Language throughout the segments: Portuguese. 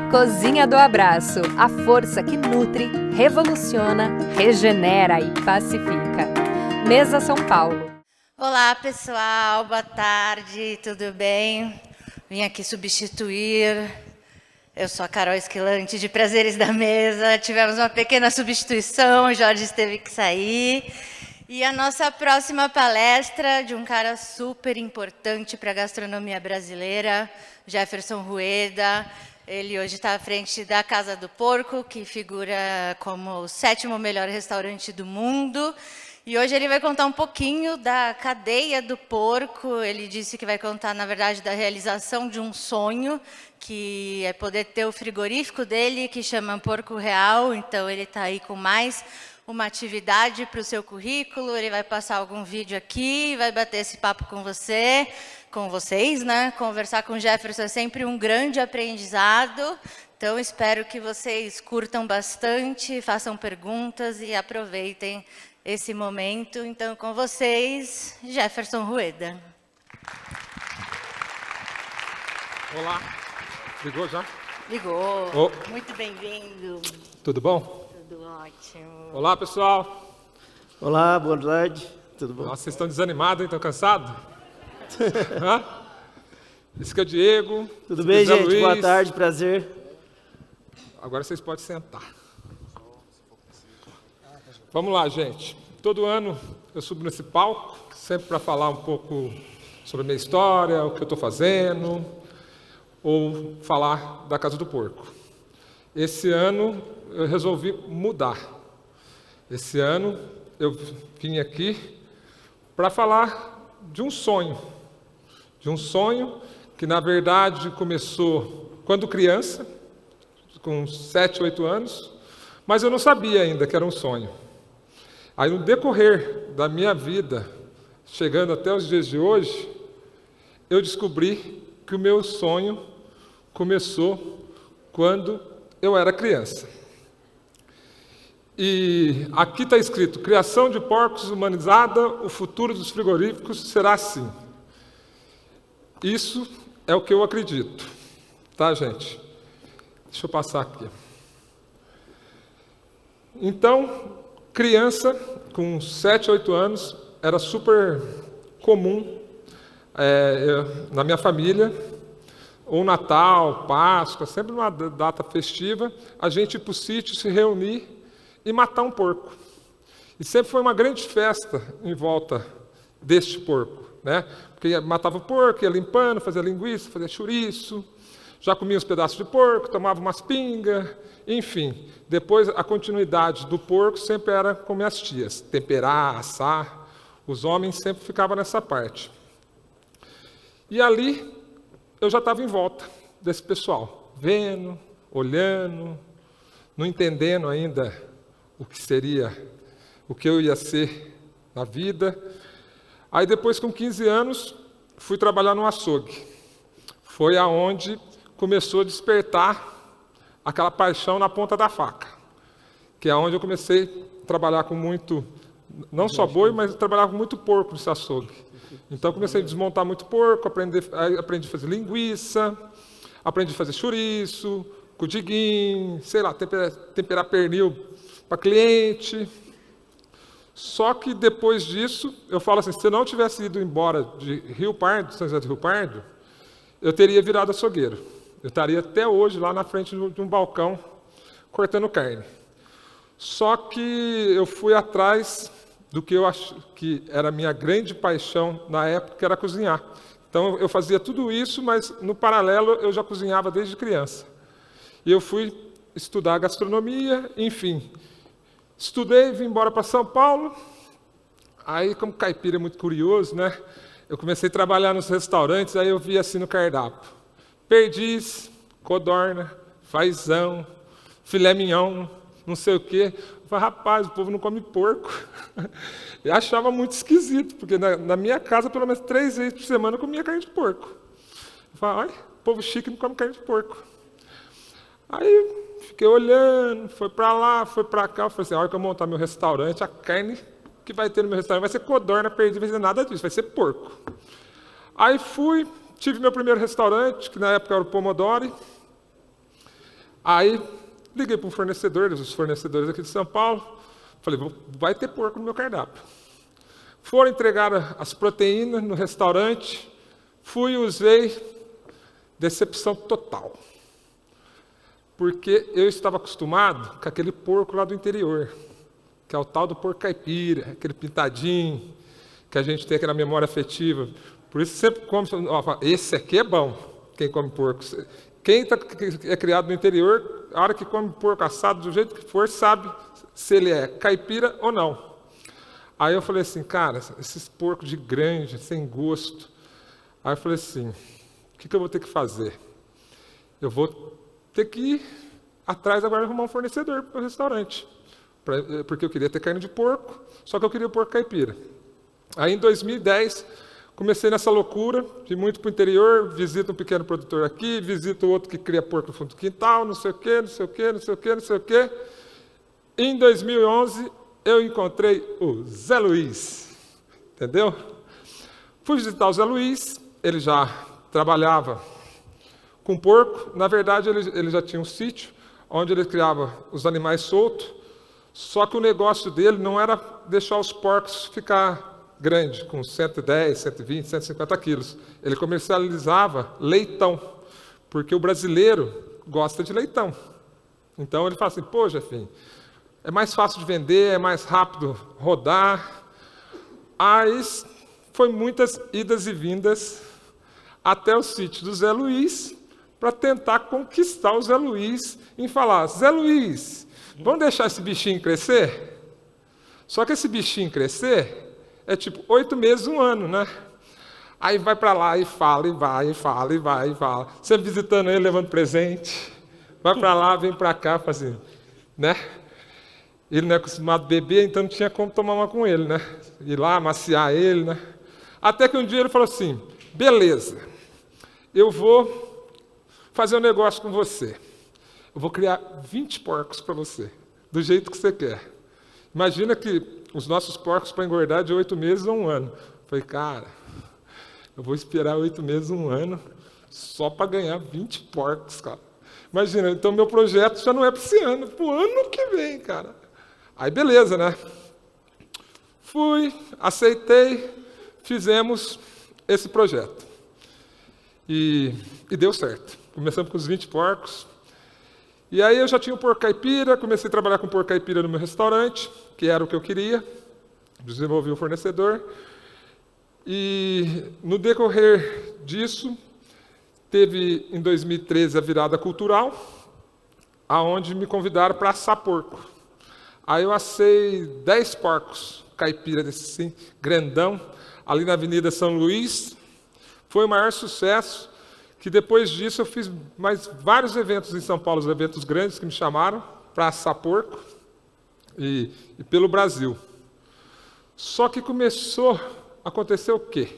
Cozinha do Abraço, a força que nutre, revoluciona, regenera e pacifica. Mesa São Paulo. Olá, pessoal, boa tarde, tudo bem? Vim aqui substituir. Eu sou a Carol Esquilante, de Prazeres da Mesa. Tivemos uma pequena substituição, o Jorge teve que sair. E a nossa próxima palestra de um cara super importante para a gastronomia brasileira, Jefferson Rueda. Ele hoje está à frente da Casa do Porco, que figura como o 7º melhor restaurante do mundo. E hoje ele vai contar um pouquinho da cadeia do porco. Ele disse que vai contar, na verdade, da realização de um sonho, que é poder ter o frigorífico dele, que chama Porco Real. Então, ele está aí com mais uma atividade para o seu currículo. Ele vai passar algum vídeo aqui, vai bater esse papo com vocês, né? Conversar com o Jefferson é sempre um grande aprendizado. Então, espero que vocês curtam bastante, façam perguntas e aproveitem esse momento. Então, com vocês, Jefferson Rueda. Olá. Ligou já? Ligou. Oh. Muito bem-vindo. Tudo bom? Tudo ótimo. Olá, pessoal. Olá, boa tarde. Tudo bom? Nossa, vocês estão desanimados, hein? Estão cansados? Hã? Esse que é o Diego. Tudo bem, José gente? Luiz. Boa tarde, prazer. Agora vocês podem sentar. Vamos lá, gente. Todo ano eu subo nesse palco, sempre para falar um pouco sobre a minha história, o que eu estou fazendo, ou falar da Casa do Porco. Esse ano eu resolvi mudar. Esse ano eu vim aqui para falar de um sonho. De um sonho que, na verdade, começou quando criança, com 7, 8 anos, mas eu não sabia ainda que era um sonho. Aí, no decorrer da minha vida, chegando até os dias de hoje, eu descobri que o meu sonho começou quando eu era criança. E aqui está escrito: criação de porcos humanizada, o futuro dos frigoríficos será assim. Isso é o que eu acredito, tá, gente? Deixa eu passar aqui. Então, criança, com 7, 8 anos, era super comum na minha família, ou Natal, Páscoa, sempre uma data festiva, a gente ir para o sítio, se reunir e matar um porco. E sempre foi uma grande festa em volta deste porco, né? Porque matava o porco, ia limpando, fazia linguiça, fazia chouriço, já comia uns pedaços de porco, tomava umas pingas, enfim. Depois, a continuidade do porco sempre era com minhas tias, temperar, assar. Os homens sempre ficavam nessa parte. E ali, eu já estava em volta desse pessoal, vendo, olhando, não entendendo ainda o que seria, o que eu ia ser na vida. Aí depois, com 15 anos, fui trabalhar no açougue. Foi aonde começou a despertar aquela paixão na ponta da faca, que é onde eu comecei a trabalhar com muito, não só boi, mas trabalhava com muito porco nesse açougue. Então, comecei a desmontar muito porco, aprendi a fazer linguiça, aprendi a fazer chouriço, cudiguinho, sei lá, temperar pernil para cliente. Só que depois disso, eu falo assim, se eu não tivesse ido embora de Rio Pardo, São José do Rio Pardo, eu teria virado açougueiro. Eu estaria até hoje lá na frente de um balcão, cortando carne. Só que eu fui atrás do que eu acho que era a minha grande paixão na época, que era cozinhar. Então, eu fazia tudo isso, mas no paralelo eu já cozinhava desde criança. E eu fui estudar gastronomia, enfim. Estudei, vim embora para São Paulo. Aí, como caipira é muito curioso, né? Eu comecei a trabalhar nos restaurantes, aí eu vi assim no cardápio: perdiz, codorna, fazão, filé mignon, não sei o quê. Eu falei, rapaz, o povo não come porco. Eu achava muito esquisito, porque na minha casa, pelo menos 3 vezes por semana, eu comia carne de porco. Eu falei, olha, povo chique não come carne de porco. Aí fiquei olhando, foi para lá, foi para cá. Eu falei assim, a hora que eu montar meu restaurante, a carne que vai ter no meu restaurante vai ser codorna, perdiz, vai ser nada disso, vai ser porco. Aí tive meu primeiro restaurante, que na época era o Pomodori. Aí, liguei para um fornecedor, os fornecedores aqui de São Paulo, falei, vai ter porco no meu cardápio. Foram entregar as proteínas no restaurante, fui e usei, decepção total. Porque eu estava acostumado com aquele porco lá do interior, que é o tal do porco caipira, aquele pintadinho, que a gente tem aqui na memória afetiva. Por isso sempre come, esse aqui é bom, quem come porco. Quem é criado no interior, a hora que come porco assado, do jeito que for, sabe se ele é caipira ou não. Aí eu falei assim, cara, esses porcos de granja, sem gosto. Aí eu falei assim, o que eu vou ter que fazer? Eu vou ter que ir atrás agora de arrumar um fornecedor para o restaurante. Porque eu queria ter carne de porco, só que eu queria porco caipira. Aí em 2010, comecei nessa loucura, de muito para o interior, visito um pequeno produtor aqui, visito outro que cria porco no fundo do quintal, não sei o quê, não sei o quê, não sei o quê, não sei o quê. Em 2011, eu encontrei o Zé Luiz, entendeu? Fui visitar o Zé Luiz, ele já trabalhava com porco, na verdade ele já tinha um sítio, onde ele criava os animais soltos, só que o negócio dele não era deixar os porcos ficar grande, com 110, 120, 150 quilos. Ele comercializava leitão, porque o brasileiro gosta de leitão. Então ele fala assim, pô, Jefinho, é mais fácil de vender, é mais rápido rodar. Aí foi muitas idas e vindas até o sítio do Zé Luiz, para tentar conquistar o Zé Luiz em falar, Zé Luiz, vamos deixar esse bichinho crescer? Só que esse bichinho crescer é tipo 8 meses, 1 ano, né? Aí vai para lá e fala, e vai, e fala, e vai, e fala. Sempre visitando ele, levando presente. Vai para lá, vem para cá, fazendo, né? Ele não é acostumado a beber, então não tinha como tomar uma com ele, né? Ir lá, amaciar ele, né? Até que um dia ele falou assim, beleza, eu vou fazer um negócio com você. Eu vou criar 20 porcos para você, do jeito que você quer. Imagina que os nossos porcos para engordar de 8 meses a 1 ano. Eu falei, cara, eu vou esperar 8 meses, 1 ano, só para ganhar 20 porcos, cara. Imagina, então meu projeto já não é para esse ano, para o ano que vem, cara. Aí beleza, né? Fui, aceitei, fizemos esse projeto. E deu certo. Começamos com os 20 porcos. E aí eu já tinha o porco caipira, comecei a trabalhar com porco caipira no meu restaurante, que era o que eu queria. Desenvolvi o fornecedor. E no decorrer disso, teve em 2013 a virada cultural, aonde me convidaram para assar porco. Aí eu assei 10 porcos caipira desse assim, grandão, ali na Avenida São Luís. Foi o maior sucesso, que depois disso eu fiz mais vários eventos em São Paulo, os eventos grandes que me chamaram para assar porco e pelo Brasil. Só que começou a acontecer o quê?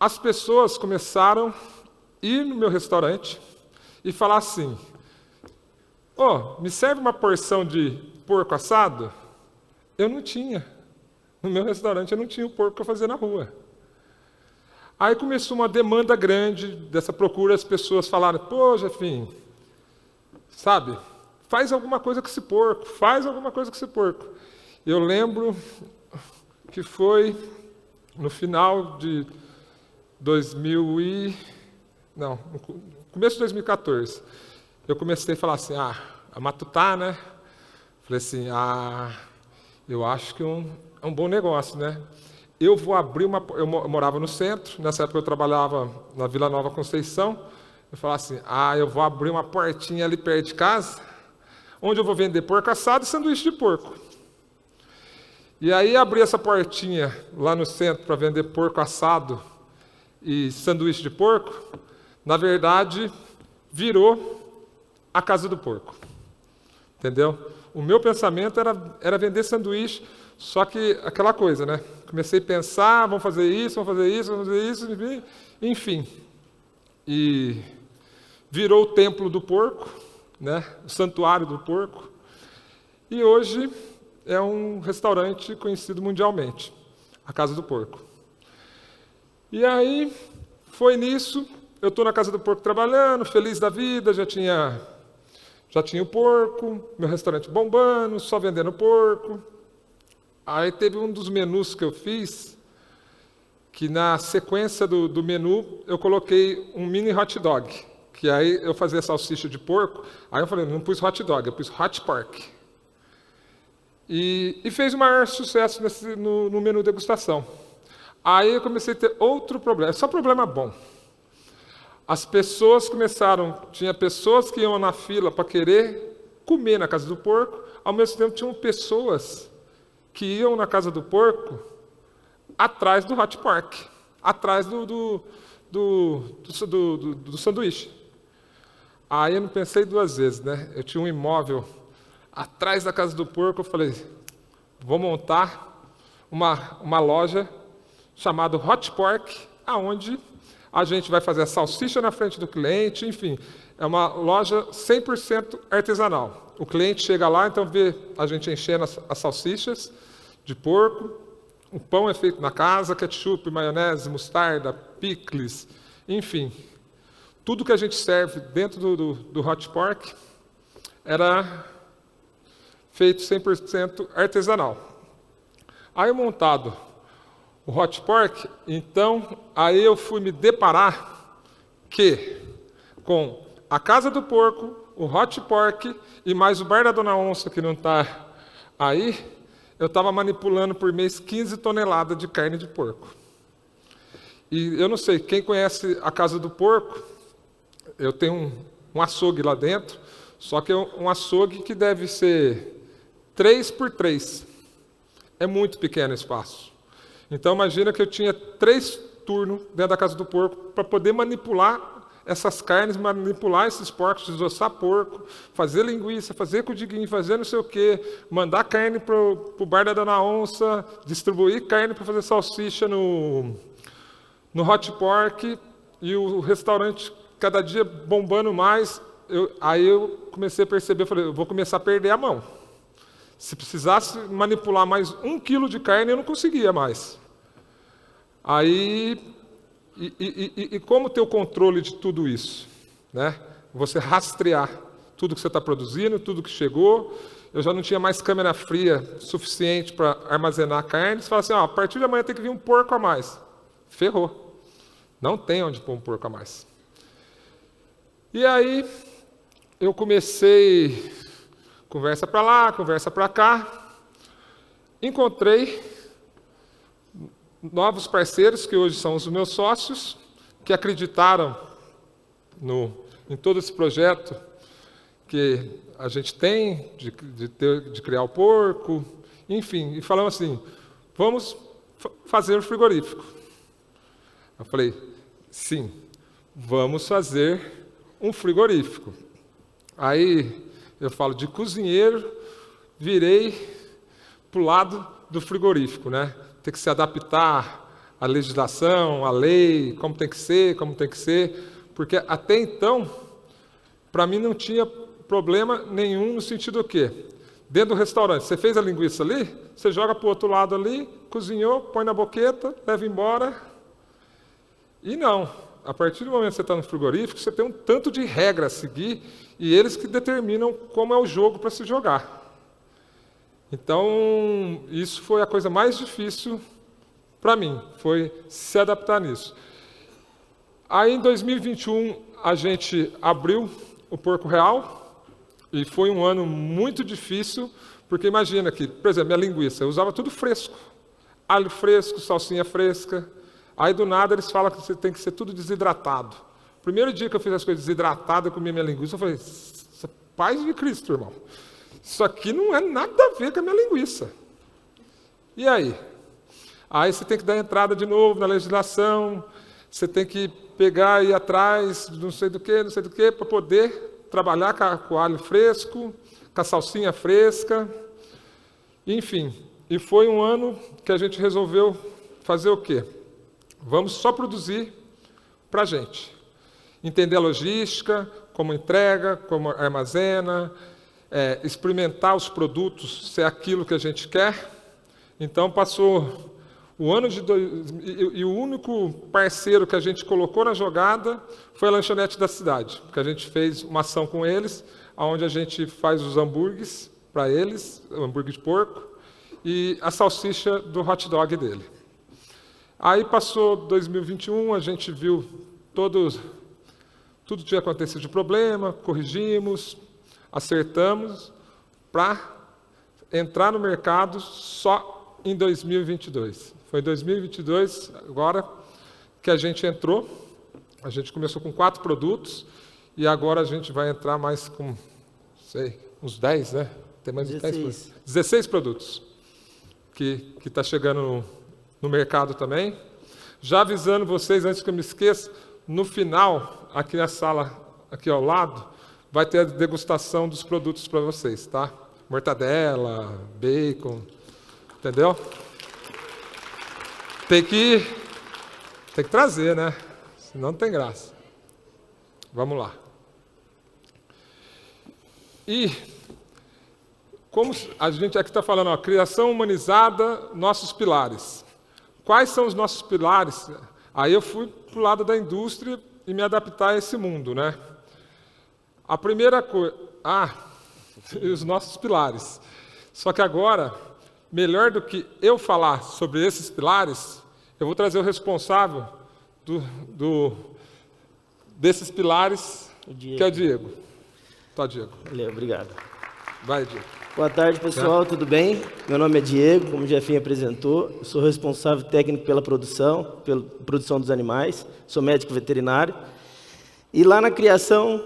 As pessoas começaram a ir no meu restaurante e falar assim, me serve uma porção de porco assado? Eu não tinha. No meu restaurante eu não tinha o porco que eu fazia na rua. Aí começou uma demanda grande dessa procura, as pessoas falaram, pô, Jefinho, sabe, faz alguma coisa com esse porco, faz alguma coisa com esse porco. Eu lembro que foi no final de no começo de 2014, eu comecei a falar assim, a matutar, né? Falei assim, eu acho que é um bom negócio, né? Eu vou abrir eu morava no centro, nessa época eu trabalhava na Vila Nova Conceição, eu falava assim, eu vou abrir uma portinha ali perto de casa, onde eu vou vender porco assado e sanduíche de porco. E aí abri essa portinha lá no centro para vender porco assado e sanduíche de porco, na verdade, virou a casa do porco. Entendeu? O meu pensamento era vender sanduíche, só que aquela coisa, né? Comecei a pensar, vamos fazer isso, enfim. E virou o templo do porco, né? O santuário do porco. E hoje é um restaurante conhecido mundialmente, a Casa do Porco. E aí, foi nisso, eu estou na Casa do Porco trabalhando, feliz da vida, já tinha Já tinha o porco, meu restaurante bombando, só vendendo porco. Aí teve um dos menus que eu fiz, que na sequência do menu eu coloquei um mini hot dog, que aí eu fazia salsicha de porco, aí eu falei, não pus hot dog, eu pus hot pork. E fez o maior sucesso no menu degustação. Aí eu comecei a ter outro problema, só problema bom. As pessoas tinha pessoas que iam na fila para querer comer na casa do porco, ao mesmo tempo tinham pessoas que iam na casa do porco atrás do hot pork, atrás do sanduíche. Aí eu não pensei duas vezes, né? Eu tinha um imóvel atrás da casa do porco, eu falei, vou montar uma loja chamada Hot Pork, aonde a gente vai fazer a salsicha na frente do cliente, enfim, é uma loja 100% artesanal. O cliente chega lá, então vê a gente enchendo as salsichas de porco, o pão é feito na casa, ketchup, maionese, mostarda, picles, enfim. Tudo que a gente serve dentro do Hot Pork era feito 100% artesanal. Aí montado o Hot Pork, então aí eu fui me deparar com a Casa do Porco, o Hot Pork e mais o Bar da Dona Onça, que não está aí, eu estava manipulando por mês 15 toneladas de carne de porco. E eu não sei, quem conhece a Casa do Porco, eu tenho um açougue lá dentro, só que é um açougue que deve ser 3x3. É muito pequeno o espaço. Então, imagina que eu tinha 3 turnos dentro da Casa do Porco para poder manipular essas carnes, manipular esses porcos, desossar porco, fazer linguiça, fazer cudiguinho, fazer não sei o quê, mandar carne para o Bar da Dona Onça, distribuir carne para fazer salsicha no Hot Pork, e o restaurante cada dia bombando mais. Aí eu comecei a perceber, falei, eu vou começar a perder a mão. Se precisasse manipular mais 1 quilo de carne, eu não conseguia mais. Aí, como ter o controle de tudo isso? Né? Você rastrear tudo que você está produzindo, tudo que chegou. Eu já não tinha mais câmera fria suficiente para armazenar carne. Você fala assim, a partir de amanhã tem que vir um porco a mais. Ferrou. Não tem onde pôr um porco a mais. E aí, eu comecei, conversa para lá, conversa para cá, encontrei novos parceiros, que hoje são os meus sócios, que acreditaram em todo esse projeto que a gente tem, de criar o porco, enfim, e falamos assim, vamos fazer o frigorífico. Eu falei, sim, vamos fazer um frigorífico. Aí eu falo de cozinheiro, virei para o lado do frigorífico, né? Tem que se adaptar à legislação, à lei, como tem que ser, porque até então, para mim não tinha problema nenhum no sentido do quê? Dentro do restaurante, você fez a linguiça ali, você joga para o outro lado ali, cozinhou, põe na boqueta, leva embora. E não, a partir do momento que você está no frigorífico, você tem um tanto de regra a seguir, e eles que determinam como é o jogo para se jogar. Então, isso foi a coisa mais difícil para mim, foi se adaptar nisso. Aí, em 2021, a gente abriu o Porco Real, e foi um ano muito difícil, porque imagina que, por exemplo, minha linguiça, eu usava tudo fresco. Alho fresco, salsinha fresca. Aí, do nada, eles falam que você tem que ser tudo desidratado. Primeiro dia que eu fiz as coisas desidratadas, eu comi minha linguiça, eu falei, paz de Cristo, irmão. Isso aqui não é nada a ver com a minha linguiça. E aí? Aí você tem que dar entrada de novo na legislação, você tem que pegar e ir atrás, não sei do que, para poder trabalhar com o alho fresco, com a salsinha fresca. Enfim, e foi um ano que a gente resolveu fazer o quê? Vamos só produzir para a gente. Entender a logística, como entrega, como armazena, experimentar os produtos, se é aquilo que a gente quer. Então, passou E o único parceiro que a gente colocou na jogada foi a lanchonete da cidade, porque a gente fez uma ação com eles, onde a gente faz os hambúrgueres para eles, o hambúrguer de porco, e a salsicha do hot dog dele. Aí passou 2021, a gente viu tudo tinha acontecido de problema, corrigimos, acertamos, para entrar no mercado só em 2022. Foi em 2022, agora, que a gente entrou. A gente começou com 4 produtos e agora a gente vai entrar mais com, uns 10, né? Tem mais de 10? 16 produtos que está chegando no mercado também. Já avisando vocês, antes que eu me esqueça, no final, aqui na sala, aqui ao lado, vai ter a degustação dos produtos para vocês, tá? Mortadela, bacon, entendeu? Tem que trazer, né? Senão não tem graça. Vamos lá. E, como a gente aqui está falando, ó, criação humanizada, nossos pilares. Quais são os nossos pilares? Aí eu fui para o lado da indústria e me adaptar a esse mundo, né? A primeira coisa... e os nossos pilares. Só que agora, melhor do que eu falar sobre esses pilares, eu vou trazer o responsável desses pilares, que é o Diego. Tá, Diego. Valeu, obrigado. Vai, Diego. Boa tarde, pessoal, tudo bem? Meu nome é Diego, como o Jefinho apresentou, eu sou responsável técnico pela produção dos animais, sou médico veterinário. E lá na criação,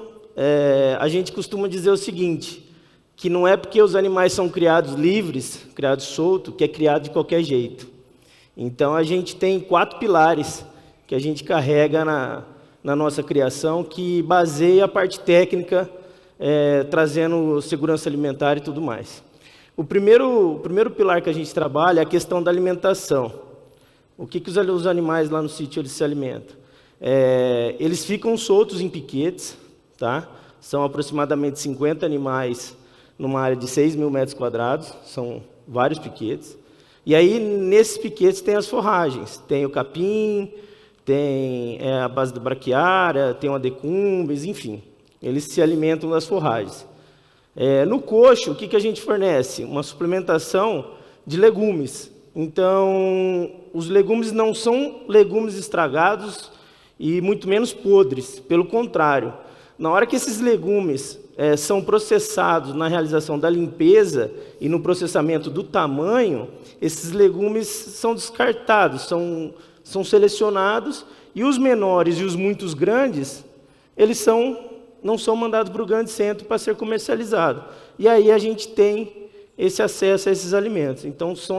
a gente costuma dizer o seguinte, que não é porque os animais são criados livres, criados soltos, que é criado de qualquer jeito. Então, a gente tem 4 pilares que a gente carrega na nossa criação, que baseia a parte técnica, trazendo segurança alimentar e tudo mais. O primeiro pilar que a gente trabalha é a questão da alimentação. O que os animais lá no sítio eles se alimentam? Eles ficam soltos em piquetes, tá? São aproximadamente 50 animais numa área de 6 mil metros quadrados, são vários piquetes. E aí, nesses piquetes, tem as forragens, tem o capim, tem a base do braquiária, tem uma decumbens, enfim. Eles se alimentam das forragens. No coxo, o que a gente fornece? Uma suplementação de legumes. Então, os legumes não são legumes estragados e muito menos podres. Pelo contrário, na hora que esses legumes são processados na realização da limpeza e no processamento do tamanho, esses legumes são descartados, são selecionados, e os menores e os muito grandes, eles não são mandados para o grande centro para ser comercializado. E aí a gente tem esse acesso a esses alimentos. Então, são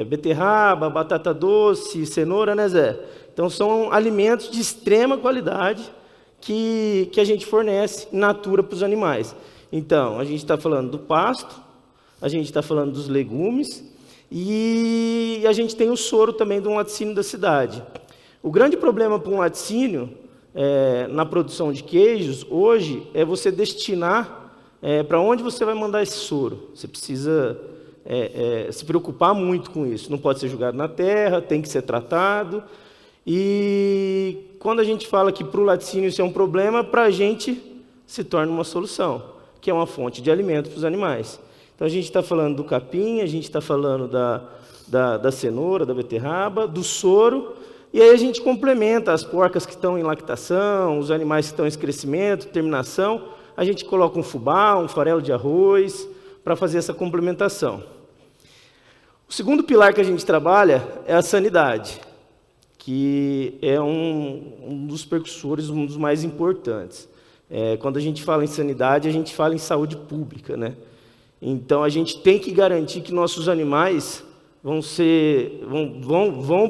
beterraba, batata doce, cenoura, né, Zé? Então, são alimentos de extrema qualidade que a gente fornece in natura para os animais. Então, a gente está falando do pasto, a gente está falando dos legumes, e a gente tem o soro também de um laticínio da cidade. O grande problema para um laticínio, na produção de queijos, hoje, é você destinar para onde você vai mandar esse soro. Você precisa se preocupar muito com isso. Não pode ser jogado na terra, tem que ser tratado. E quando a gente fala que para o laticínio isso é um problema, para a gente se torna uma solução, que é uma fonte de alimento para os animais. Então, a gente está falando do capim, a gente está falando da cenoura, da beterraba, do soro, e aí a gente complementa as porcas que estão em lactação, os animais que estão em crescimento, terminação, a gente coloca um fubá, um farelo de arroz, para fazer essa complementação. O segundo pilar que a gente trabalha é a sanidade, que é um dos percussores, um dos mais importantes. Quando a gente fala em sanidade, a gente fala em saúde pública, né? Então, a gente tem que garantir que nossos animais vão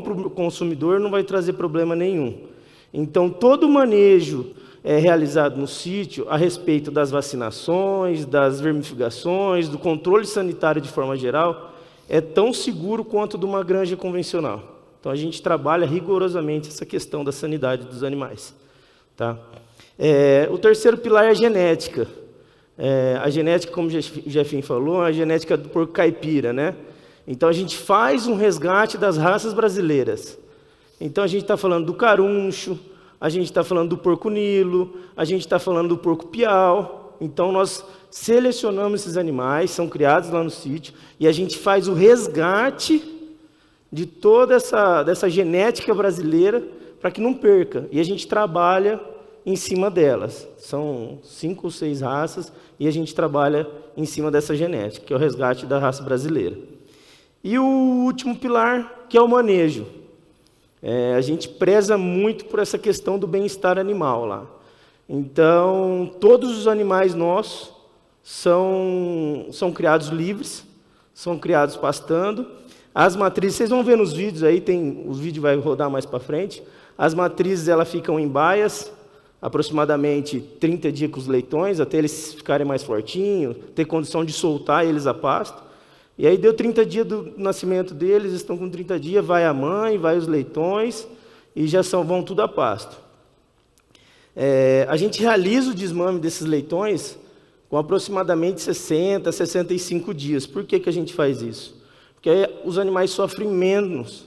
para o consumidor, não vai trazer problema nenhum. Então, todo o manejo realizado no sítio a respeito das vacinações, das vermifugações, do controle sanitário de forma geral, é tão seguro quanto de uma granja convencional. Então, a gente trabalha rigorosamente essa questão da sanidade dos animais. Tá? O terceiro pilar é a genética. A genética, como o Jefinho falou, é a genética do porco caipira, né? Então, a gente faz um resgate das raças brasileiras. Então, a gente está falando do caruncho, a gente está falando do porco-nilo, a gente está falando do porco-piau. Então, nós selecionamos esses animais, são criados lá no sítio, e a gente faz o resgate de toda dessa genética brasileira para que não perca. E a gente trabalha em cima delas. São 5 ou 6 raças, e a gente trabalha em cima dessa genética, que é o resgate da raça brasileira. E o último pilar, que é o manejo. A gente preza muito por essa questão do bem-estar animal lá. Então, todos os animais nossos são criados livres, são criados pastando. As matrizes, vocês vão ver nos vídeos aí, o vídeo vai rodar mais para frente. As matrizes elas ficam em baias, aproximadamente 30 dias com os leitões, até eles ficarem mais fortinhos, ter condição de soltar eles a pasto. E aí deu 30 dias do nascimento deles, estão com 30 dias, vai a mãe, vai os leitões, e já vão tudo a pasto. A gente realiza o desmame desses leitões com aproximadamente 60, 65 dias. Por que a gente faz isso? Porque aí os animais sofrem menos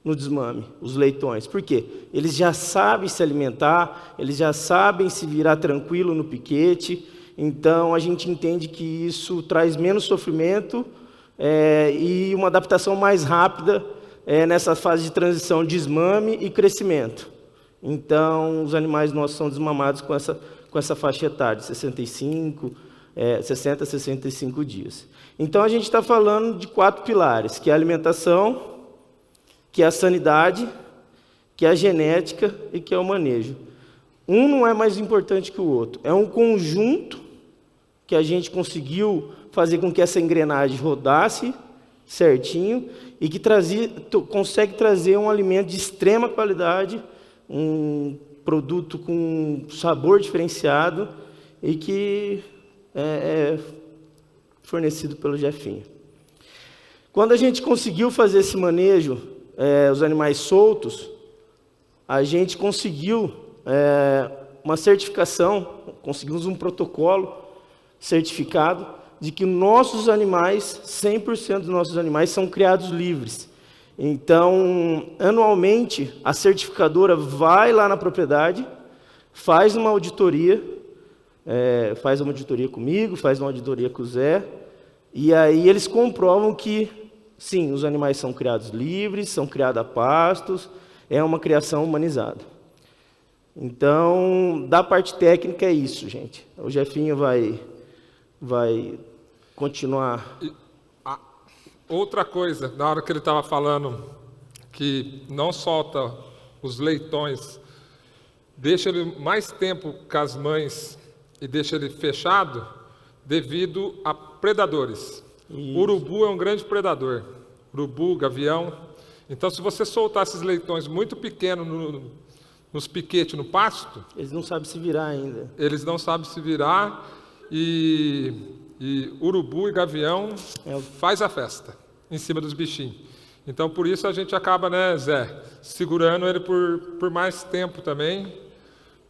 no desmame, os leitões. Por quê? Eles já sabem se alimentar, eles já sabem se virar tranquilo no piquete, então a gente entende que isso traz menos sofrimento e uma adaptação mais rápida nessa fase de transição, desmame e crescimento. Então, os animais nossos são desmamados com essa faixa etária, de 60 a 65 dias. Então, a gente está falando de 4 pilares, que é a alimentação, que é a sanidade, que é a genética e que é o manejo. Um não é mais importante que o outro. É um conjunto que a gente conseguiu fazer com que essa engrenagem rodasse certinho e que consegue trazer um alimento de extrema qualidade, um produto com sabor diferenciado e que é fornecido pelo Jefinho. Quando a gente conseguiu fazer esse manejo, os animais soltos, a gente conseguiu uma certificação, conseguimos um protocolo certificado de que nossos animais, 100% dos nossos animais, são criados livres. Então, anualmente, a certificadora vai lá na propriedade, faz uma auditoria comigo, faz uma auditoria com o Zé, e aí eles comprovam que, sim, os animais são criados livres, são criados a pastos, é uma criação humanizada. Então, da parte técnica é isso, gente. O Jefinho vai continuar. Outra coisa, na hora que ele estava falando que não solta os leitões, deixa ele mais tempo com as mães e deixa ele fechado devido a predadores. Isso. Urubu é um grande predador. Urubu, gavião. Então, se você soltar esses leitões muito pequenos nos piquetes, no pasto... Eles não sabem se virar ainda. Eles não sabem se virar e urubu e gavião faz a festa em cima dos bichinhos. Então, por isso a gente acaba, né, Zé, segurando ele por mais tempo também,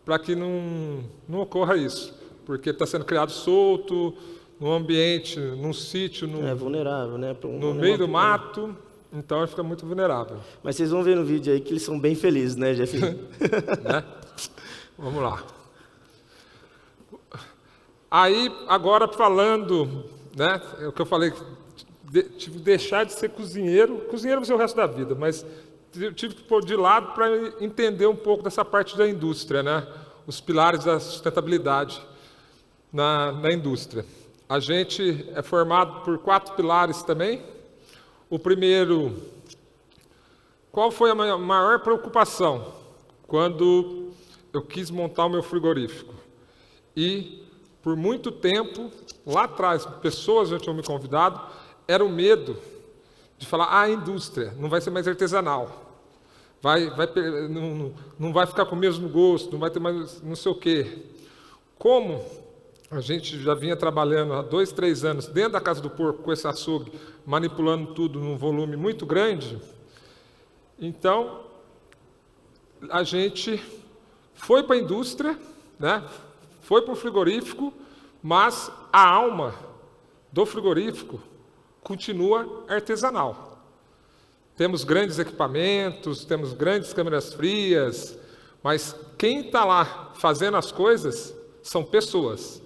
para que não ocorra isso. Porque está sendo criado solto, num ambiente, num sítio... vulnerável, né? No meio do mato, então ele fica muito vulnerável. Mas vocês vão ver no vídeo aí que eles são bem felizes, né, Jefinho? Né? Vamos lá. Aí, agora falando, né, o que eu falei, tive que deixar de ser cozinheiro vai ser o resto da vida, mas tive que pôr de lado para entender um pouco dessa parte da indústria, né, os pilares da sustentabilidade na indústria. A gente é formado por 4 pilares também. O primeiro, qual foi a maior preocupação quando eu quis montar o meu frigorífico? E por muito tempo, lá atrás, pessoas já tinham me convidado, era o medo de falar, a indústria não vai ser mais artesanal, não vai ficar com o mesmo gosto, não vai ter mais não sei o quê. Como a gente já vinha trabalhando há 2, 3 anos dentro da Casa do Porco, com esse açougue, manipulando tudo num volume muito grande, então a gente foi para a indústria, né? Foi para o frigorífico, mas a alma do frigorífico continua artesanal. Temos grandes equipamentos, temos grandes câmeras frias, mas quem está lá fazendo as coisas são pessoas.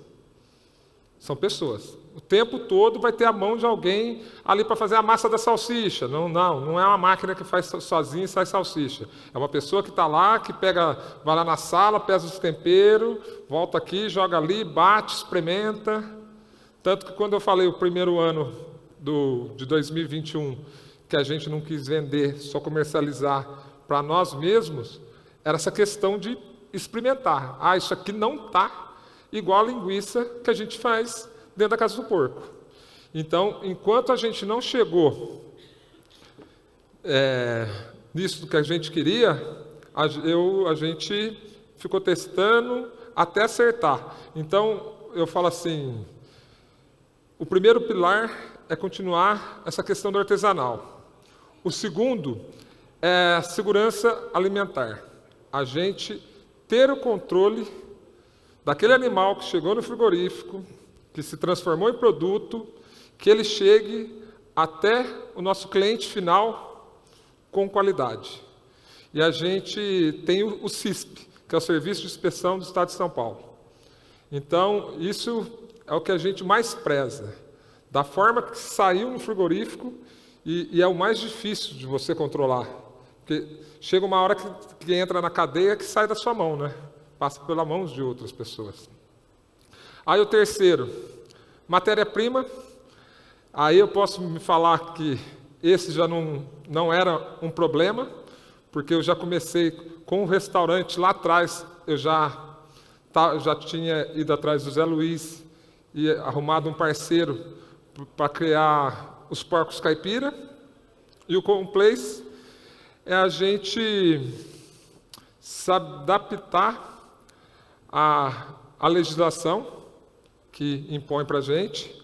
São pessoas. O tempo todo vai ter a mão de alguém ali para fazer a massa da salsicha. Não é uma máquina que faz sozinha e sai salsicha. É uma pessoa que está lá, que vai lá na sala, pesa os temperos, volta aqui, joga ali, bate, experimenta. Tanto que quando eu falei o primeiro ano de 2021, que a gente não quis vender, só comercializar para nós mesmos, era essa questão de experimentar. Isso aqui não está igual a linguiça que a gente faz dentro da casa do porco. Então, enquanto a gente não chegou nisso que a gente queria, a gente ficou testando até acertar. Então, eu falo assim, o primeiro pilar é continuar essa questão do artesanal. O segundo é a segurança alimentar. A gente ter o controle daquele animal que chegou no frigorífico, que se transformou em produto, que ele chegue até o nosso cliente final com qualidade. E a gente tem o CISP, que é o Serviço de Inspeção do Estado de São Paulo. Então, isso é o que a gente mais preza. Da forma que saiu no frigorífico, e é o mais difícil de você controlar. Porque chega uma hora que entra na cadeia que sai da sua mão, né? Passa pelas mãos de outras pessoas. Aí o terceiro, matéria-prima. Aí eu posso me falar que esse já não era um problema, porque eu já comecei com um restaurante lá atrás, eu já tinha ido atrás do Zé Luiz e arrumado um parceiro para criar os porcos caipira. E o Complace é a gente se adaptar à legislação que impõe para a gente,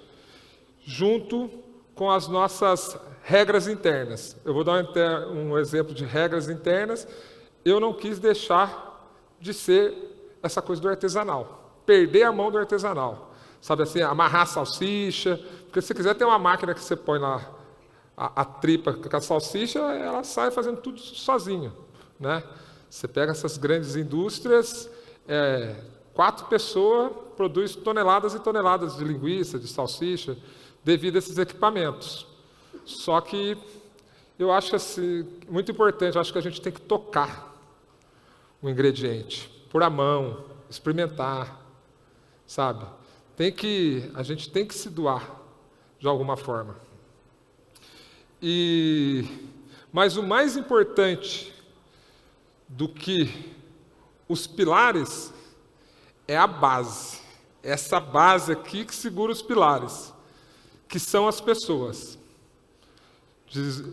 junto com as nossas regras internas. Eu vou dar um exemplo de regras internas. Eu não quis deixar de ser essa coisa do artesanal, perder a mão do artesanal. Sabe assim, amarrar a salsicha, porque se quiser tem uma máquina que você põe lá a tripa com a salsicha, ela sai fazendo tudo sozinho, né? Você pega essas grandes indústrias, 4 pessoas produzem toneladas e toneladas de linguiça, de salsicha, devido a esses equipamentos. Só que eu acho assim, muito importante, eu acho que a gente tem que tocar o ingrediente, pôr a mão, experimentar, sabe? A gente tem que se doar de alguma forma. Mas o mais importante do que os pilares é a base. Essa base aqui que segura os pilares, que são as pessoas.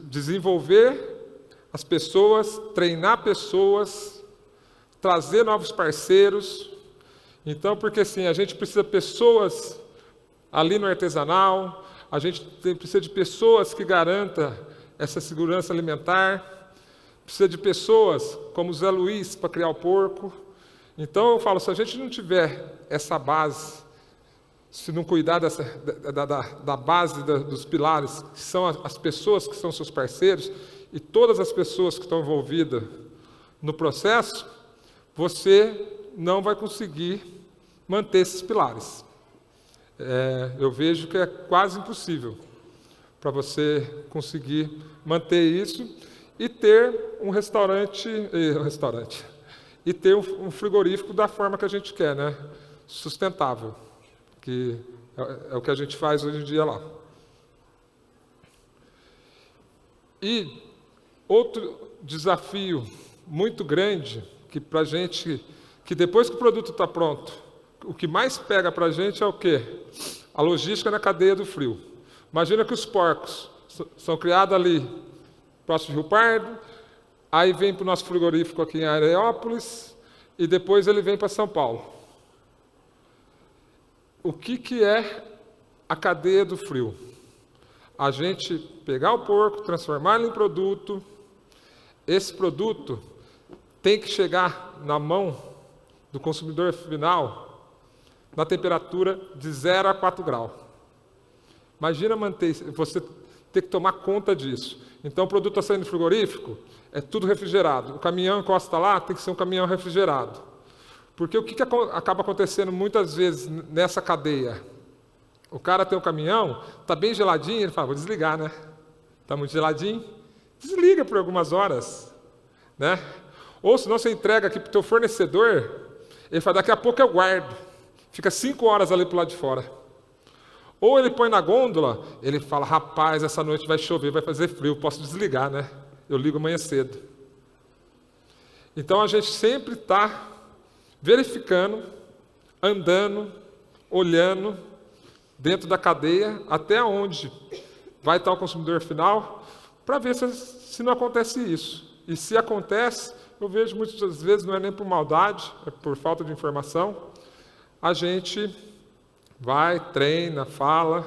Desenvolver as pessoas, treinar pessoas, trazer novos parceiros. Então, porque assim, a gente precisa de pessoas ali no artesanal, a gente precisa de pessoas que garantam essa segurança alimentar, precisa de pessoas como o Zé Luiz para criar o porco. Então, eu falo, se a gente não tiver essa base, se não cuidar da base dos pilares, que são as pessoas que são seus parceiros, e todas as pessoas que estão envolvidas no processo, você não vai conseguir manter esses pilares. Eu vejo que é quase impossível para você conseguir manter isso e ter um restaurante e ter um frigorífico da forma que a gente quer, né? Sustentável, que é o que a gente faz hoje em dia lá. E outro desafio muito grande que para a gente, que depois que o produto está pronto, o que mais pega para a gente é o quê? A logística na cadeia do frio. Imagina que os porcos são criados ali, próximo de Rio Pardo, aí vem para o nosso frigorífico aqui em Areópolis, e depois ele vem para São Paulo. O que é a cadeia do frio? A gente pegar o porco, transformar ele em produto, esse produto tem que chegar na mão do consumidor final na temperatura de 0 a 4 graus. Imagina você ter que tomar conta disso. Então, o produto está saindo do frigorífico, é tudo refrigerado. O caminhão encosta lá, tem que ser um caminhão refrigerado. Porque o que acaba acontecendo muitas vezes nessa cadeia? O cara tem o caminhão, está bem geladinho, ele fala, vou desligar, né? Está muito geladinho? Desliga por algumas horas, né? Ou se não, você entrega aqui para o teu fornecedor, ele fala, daqui a pouco eu guardo. Fica 5 horas ali para o lado de fora. Ou ele põe na gôndola, ele fala, rapaz, essa noite vai chover, vai fazer frio, posso desligar, né? Eu ligo amanhã cedo. Então, a gente sempre está verificando, andando, olhando, dentro da cadeia, até onde vai estar o consumidor final, para ver se não acontece isso. E se acontece, eu vejo muitas vezes, não é nem por maldade, é por falta de informação, a gente vai, treina, fala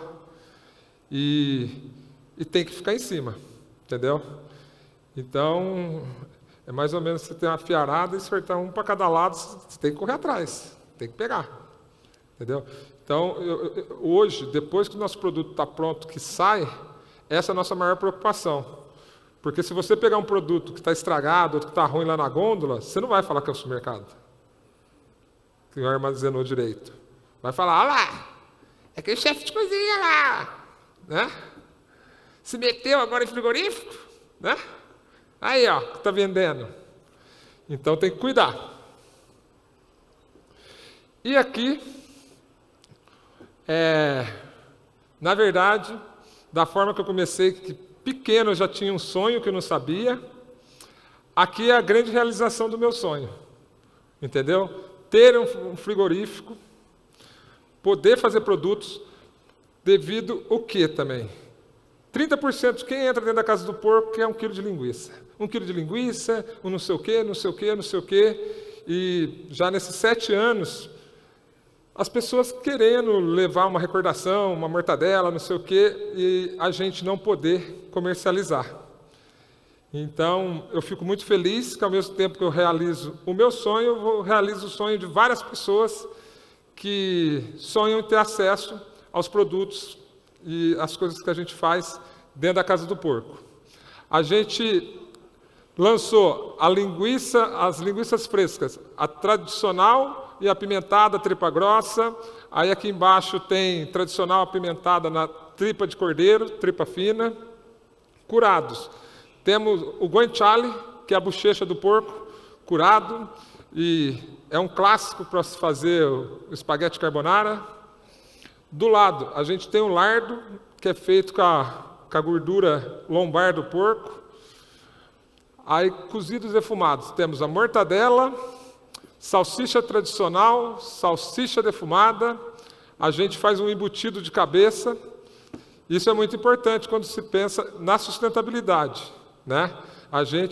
e tem que ficar em cima, entendeu? Então, é mais ou menos você ter uma fiarada e acertar um para cada lado, você tem que correr atrás, tem que pegar, entendeu? Então, hoje, depois que o nosso produto está pronto, que sai, essa é a nossa maior preocupação. Porque se você pegar um produto que está estragado, outro que está ruim lá na gôndola, você não vai falar que é o supermercado, que não armazenou direito. Vai falar, olha lá, é aquele chefe de cozinha lá, né? Se meteu agora em frigorífico, né? Aí, ó, que está vendendo. Então tem que cuidar. E aqui, na verdade, da forma que eu comecei, que pequeno eu já tinha um sonho que eu não sabia, aqui é a grande realização do meu sonho, entendeu? Ter um frigorífico, poder fazer produtos, devido o quê também? 30% de quem entra dentro da casa do porco quer 1 quilo de linguiça. 1 quilo de linguiça, um não sei o quê, não sei o quê, não sei o quê. E já nesses 7 anos, as pessoas querendo levar uma recordação, uma mortadela, não sei o quê, e a gente não poder comercializar. Então, eu fico muito feliz que, ao mesmo tempo que eu realizo o meu sonho, eu realizo o sonho de várias pessoas que sonham em ter acesso aos produtos e às coisas que a gente faz dentro da Casa do Porco. A gente lançou as linguiças frescas, a tradicional e apimentada, tripa grossa. Aí aqui embaixo tem tradicional apimentada na tripa de cordeiro, tripa fina, curados. Temos o guanciale, que é a bochecha do porco, curado, e é um clássico para se fazer o espaguete carbonara. Do lado, a gente tem o lardo, que é feito com a gordura lombar do porco. Aí, cozidos e defumados, temos a mortadela, salsicha tradicional, salsicha defumada. A gente faz um embutido de cabeça. Isso é muito importante quando se pensa na sustentabilidade, né?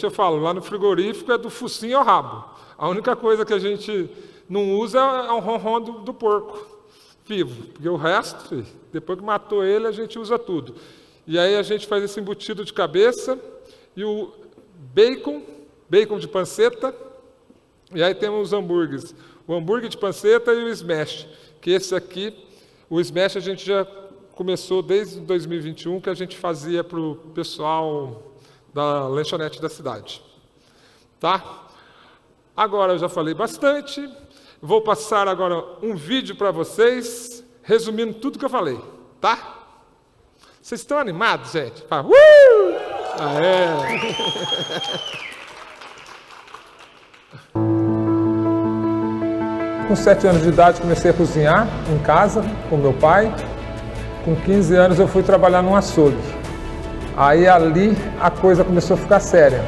Eu falo, lá no frigorífico é do focinho ao rabo. A única coisa que a gente não usa é o ronron do porco vivo, porque o resto, depois que matou ele, a gente usa tudo. E aí a gente faz esse embutido de cabeça e o bacon de panceta, e aí temos os hambúrgueres, o hambúrguer de panceta e o smash, que esse aqui, o smash a gente já começou desde 2021, que a gente fazia para o pessoal da lanchonete da cidade. Tá? Agora eu já falei bastante, vou passar agora um vídeo para vocês, resumindo tudo que eu falei, tá? Vocês estão animados, gente? Fala, Aê! Com 7 anos de idade comecei a cozinhar em casa com meu pai. Com 15 anos eu fui trabalhar num açougue. Aí ali a coisa começou a ficar séria.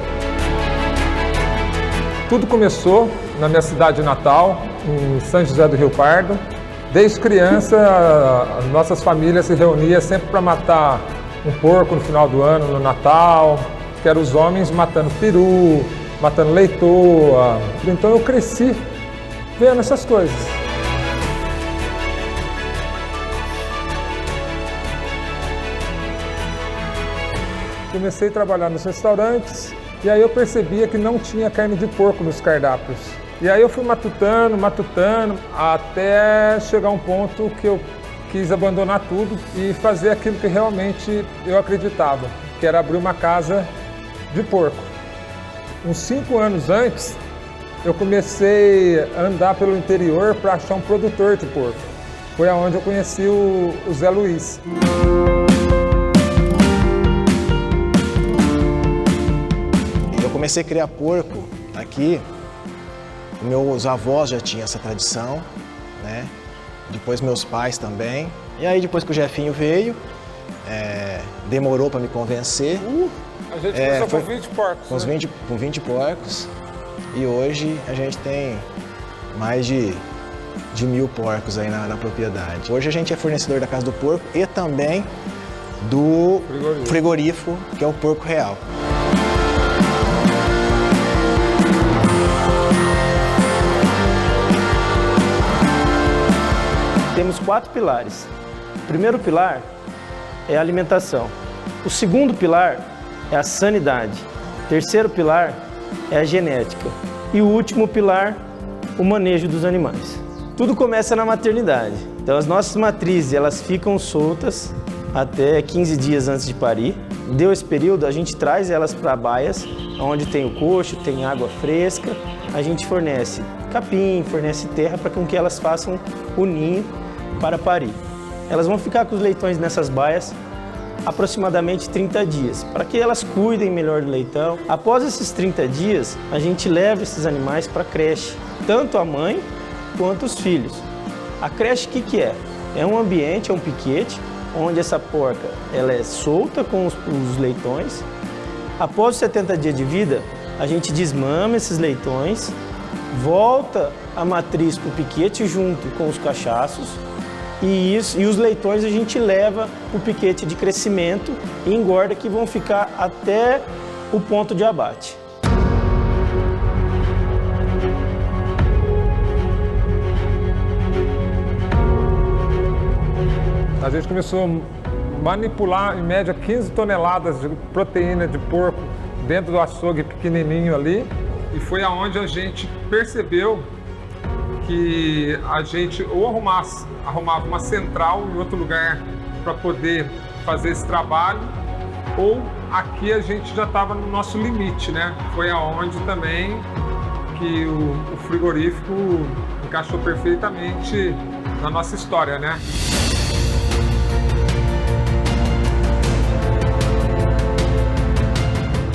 Tudo começou na minha cidade natal, em São José do Rio Pardo. Desde criança, nossas famílias se reuniam sempre para matar um porco no final do ano, no Natal, que eram os homens matando peru, matando leitoa. Então eu cresci vendo essas coisas. Comecei a trabalhar nos restaurantes e aí eu percebia que não tinha carne de porco nos cardápios. E aí eu fui matutando, até chegar um ponto que eu quis abandonar tudo e fazer aquilo que realmente eu acreditava, que era abrir uma casa de porco. Uns 5 anos antes, eu comecei a andar pelo interior para achar um produtor de porco. Foi aonde eu conheci o Zé Luiz. Eu comecei a criar porco aqui. Meus avós já tinham essa tradição, né? Depois meus pais também. E aí depois que o Jefinho veio, demorou para me convencer. A gente começou com 20 porcos. Com 20 porcos. E hoje a gente tem mais de 1.000 porcos aí na propriedade. Hoje a gente é fornecedor da Casa do Porco e também do frigorífico, que é o Porco Real. Temos 4 pilares. O primeiro pilar é a alimentação. O segundo pilar é a sanidade. O terceiro pilar é a genética. E o último pilar, o manejo dos animais. Tudo começa na maternidade. Então as nossas matrizes, elas ficam soltas até 15 dias antes de parir. Deu esse período, a gente traz elas para baias, onde tem o coxo, tem água fresca. A gente fornece capim, fornece terra para que elas façam o ninho para parir. Elas vão ficar com os leitões nessas baias aproximadamente 30 dias, para que elas cuidem melhor do leitão. Após esses 30 dias, a gente leva esses animais para a creche, tanto a mãe quanto os filhos. A creche, o que é? É um ambiente, é um piquete, onde essa porca ela é solta com os leitões. Após os 70 dias de vida, a gente desmama esses leitões, volta a matriz para o piquete junto com os cachaços e os leitões a gente leva para o piquete de crescimento e engorda, que vão ficar até o ponto de abate. A gente começou a manipular em média 15 toneladas de proteína de porco dentro do açougue pequenininho ali, e foi aonde a gente percebeu que a gente ou arrumava uma central em outro lugar para poder fazer esse trabalho, ou aqui a gente já estava no nosso limite, né? Foi aonde também que o frigorífico encaixou perfeitamente na nossa história, né?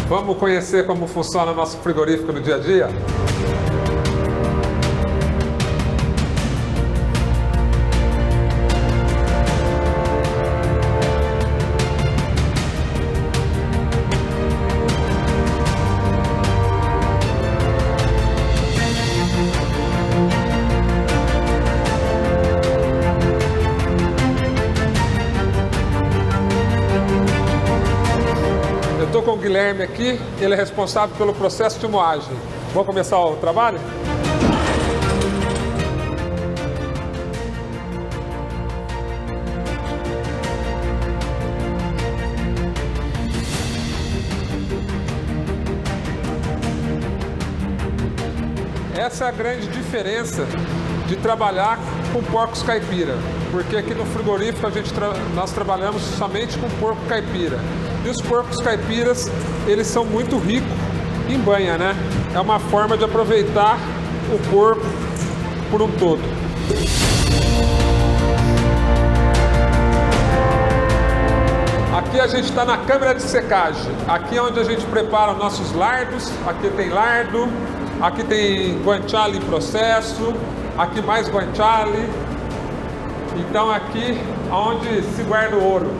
Vamos conhecer como funciona o nosso frigorífico no dia a dia? Estou com o Guilherme aqui, ele é responsável pelo processo de moagem. Vamos começar o trabalho? Essa é a grande diferença de trabalhar com porcos caipira, porque aqui no frigorífico nós trabalhamos somente com porco caipira. E os porcos caipiras, eles são muito ricos em banha, né? É uma forma de aproveitar o porco por um todo. Aqui a gente está na câmara de secagem. Aqui é onde a gente prepara nossos lardos. Aqui tem lardo, aqui tem guanciale em processo, aqui mais guanciale. Então aqui é onde se guarda o ouro.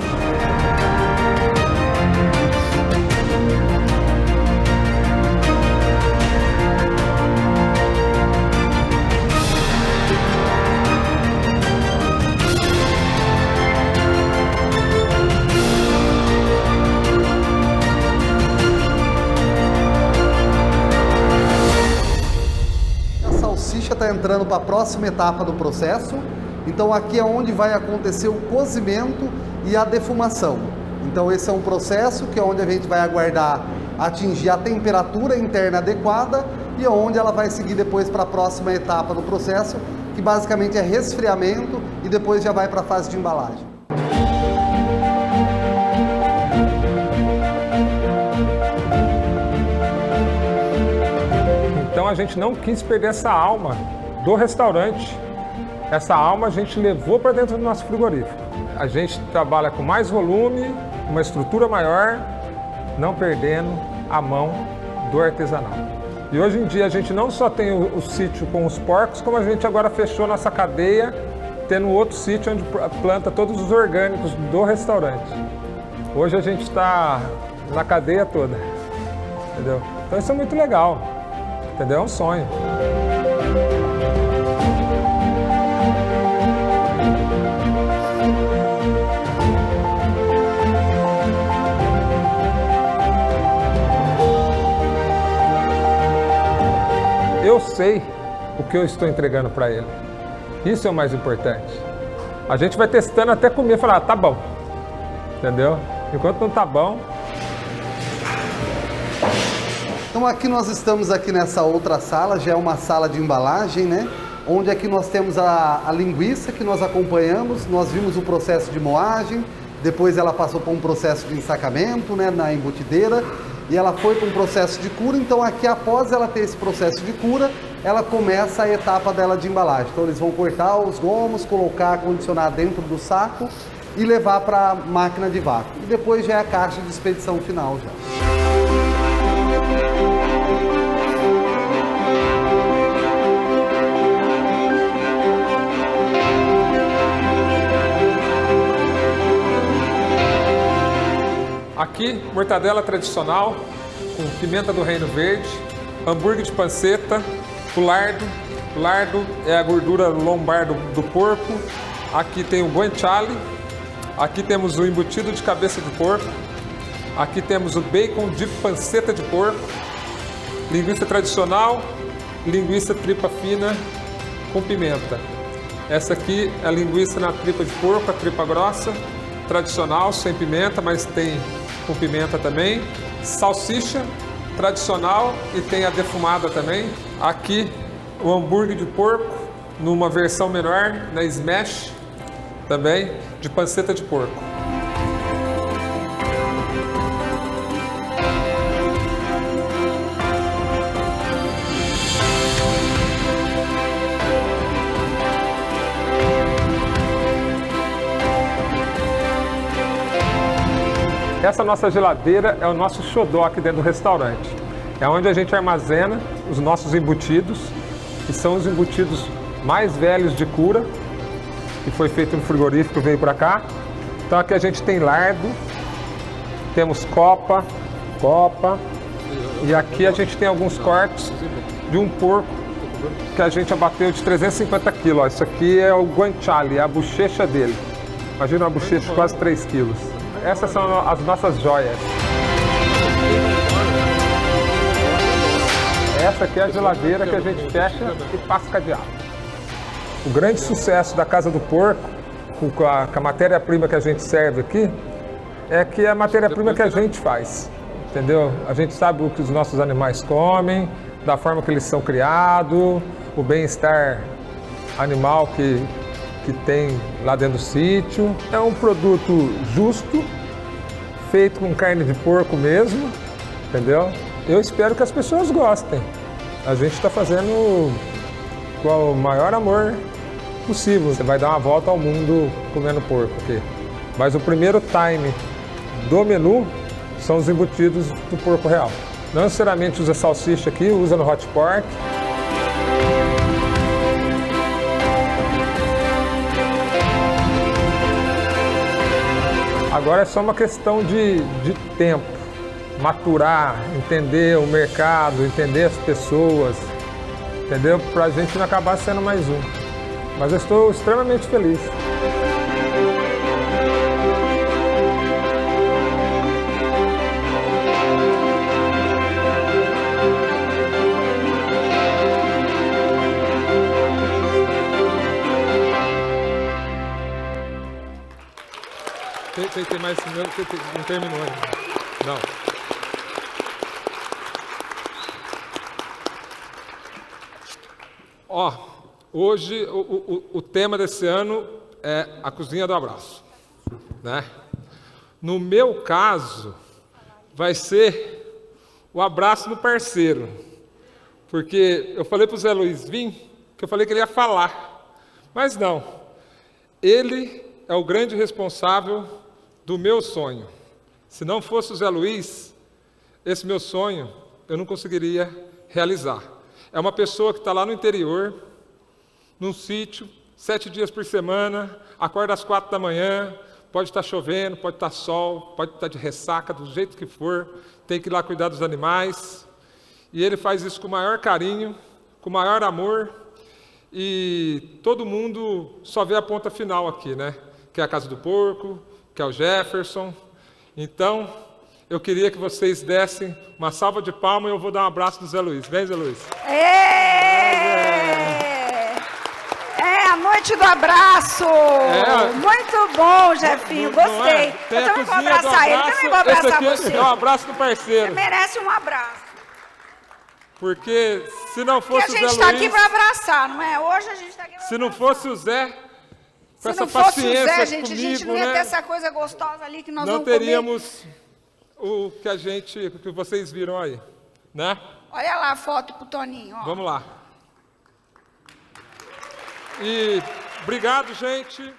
Está entrando para a próxima etapa do processo. Então aqui é onde vai acontecer o cozimento e a defumação. Então esse é um processo que é onde a gente vai aguardar atingir a temperatura interna adequada e onde ela vai seguir depois para a próxima etapa do processo, que basicamente é resfriamento e depois já vai para a fase de embalagem. Então a gente não quis perder essa alma do restaurante. Essa alma a gente levou para dentro do nosso frigorífico. A gente trabalha com mais volume, uma estrutura maior, não perdendo a mão do artesanal. E hoje em dia a gente não só tem o sítio com os porcos, como a gente agora fechou nossa cadeia, tendo outro sítio onde planta todos os orgânicos do restaurante. Hoje a gente está na cadeia toda, entendeu? Então isso é muito legal, entendeu? É um sonho. Eu sei o que eu estou entregando para ele. Isso é o mais importante. A gente vai testando até comer e falar, tá bom. Entendeu? Enquanto não tá bom. Então aqui nós estamos aqui nessa outra sala, já é uma sala de embalagem, né? Onde aqui nós temos a linguiça que nós acompanhamos, nós vimos o processo de moagem, depois ela passou por um processo de ensacamento, né, na embutideira, e ela foi para um processo de cura. Então aqui, após ela ter esse processo de cura, ela começa a etapa dela de embalagem. Então eles vão cortar os gomos, colocar, condicionar dentro do saco e levar para a máquina de vácuo. E depois já é a caixa de expedição final já. Aqui, mortadela tradicional, com pimenta do reino verde, hambúrguer de panceta, o lardo. O lardo é a gordura lombar do porco. Aqui tem o guanciale. Aqui temos o embutido de cabeça de porco. Aqui temos o bacon de panceta de porco. Linguiça tradicional, linguiça tripa fina com pimenta. Essa aqui é a linguiça na tripa de porco, a tripa grossa, tradicional, sem pimenta, mas tem com pimenta também. Salsicha tradicional e tem a defumada também. Aqui o hambúrguer de porco, numa versão menor, na smash, também, de panceta de porco. Essa nossa geladeira é o nosso xodó aqui dentro do restaurante. É onde a gente armazena os nossos embutidos, que são os embutidos mais velhos de cura, que foi feito no frigorífico e veio para cá. Então aqui a gente tem lardo, temos copa, e aqui a gente tem alguns cortes de um porco que a gente abateu de 350 quilos. Isso aqui é o guanciale, é a bochecha dele. Imagina uma bochecha de quase 3 quilos. Essas são as nossas joias. Essa aqui é a geladeira que a gente fecha e passa cadeado. O grande sucesso da Casa do Porco, com a matéria-prima que a gente serve aqui, é que é a matéria-prima que a gente faz, entendeu? A gente sabe o que os nossos animais comem, da forma que eles são criados, o bem-estar animal que tem lá dentro do sítio. É um produto justo, feito com carne de porco mesmo, entendeu? Eu espero que as pessoas gostem. A gente está fazendo com o maior amor possível. Você vai dar uma volta ao mundo comendo porco aqui. Mas o primeiro time do menu são os embutidos do porco real. Não necessariamente usa salsicha aqui, usa no hot pork. Agora é só uma questão de tempo, maturar, entender o mercado, entender as pessoas, entendeu? Para a gente não acabar sendo mais um. Mas eu estou extremamente feliz. Tem mais não terminou ainda. Não. Ó, hoje o tema desse ano é a cozinha do abraço, né? No meu caso, vai ser o abraço no parceiro, porque eu falei para o Zé Luiz vir, que eu falei que ele ia falar, mas não, ele é o grande responsável do meu sonho. Se não fosse o Zé Luiz, esse meu sonho eu não conseguiria realizar. É uma pessoa que está lá no interior, num sítio, 7 dias por semana, acorda às 4 da manhã, pode estar chovendo, pode estar sol, pode estar de ressaca, do jeito que for, tem que ir lá cuidar dos animais. E ele faz isso com o maior carinho, com o maior amor, e todo mundo só vê a ponta final aqui, né? Que é a Casa do Porco, que é o Jefferson. Então, eu queria que vocês dessem uma salva de palmas e eu vou dar um abraço do Zé Luiz. Vem, Zé Luiz. É a noite do abraço. Muito bom, Jefinho. Gostei. Eu também vou abraçar ele. Também vou abraçar você. É um abraço do parceiro. Você merece um abraço. Porque se não fosse o Zé Luiz... Porque a gente está aqui para abraçar, não é? Hoje a gente está aqui para abraçar. Se não fosse o Zé... Se não fosse o Zé, a gente não ia ter essa coisa gostosa ali que nós não vamos comer. teríamos o que vocês viram aí, né? Olha lá a foto pro Toninho, ó. Vamos lá. E obrigado, gente.